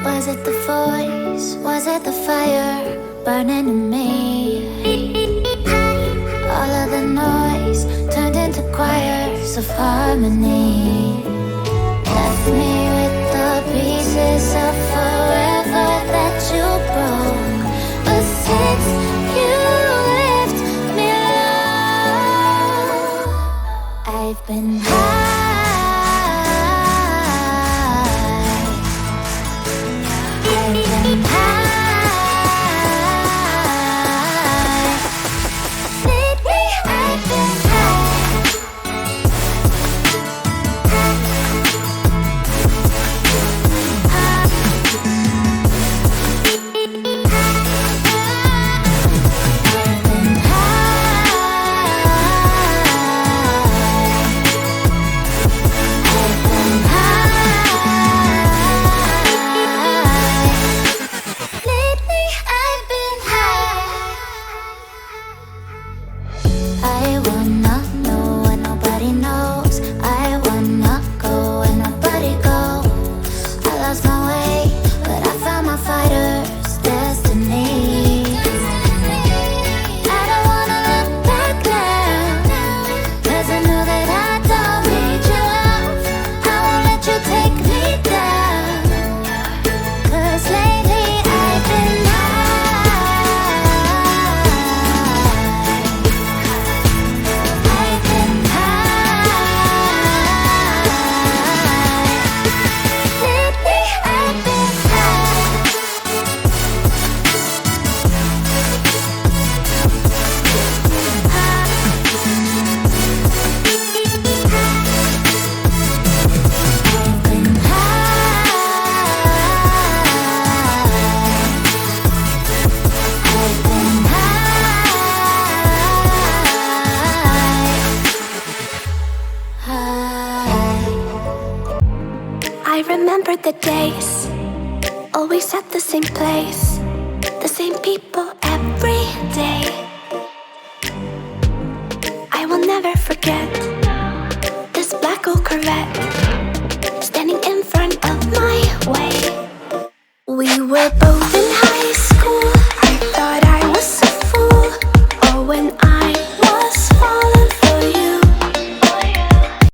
Was it the voice? Was it the fire burning in me? All of the noise turned into choirs of harmony. Left me with the pieces of forever that you broke. But since you left me alone, I've been high. I remember the days, always at the same place, the same people every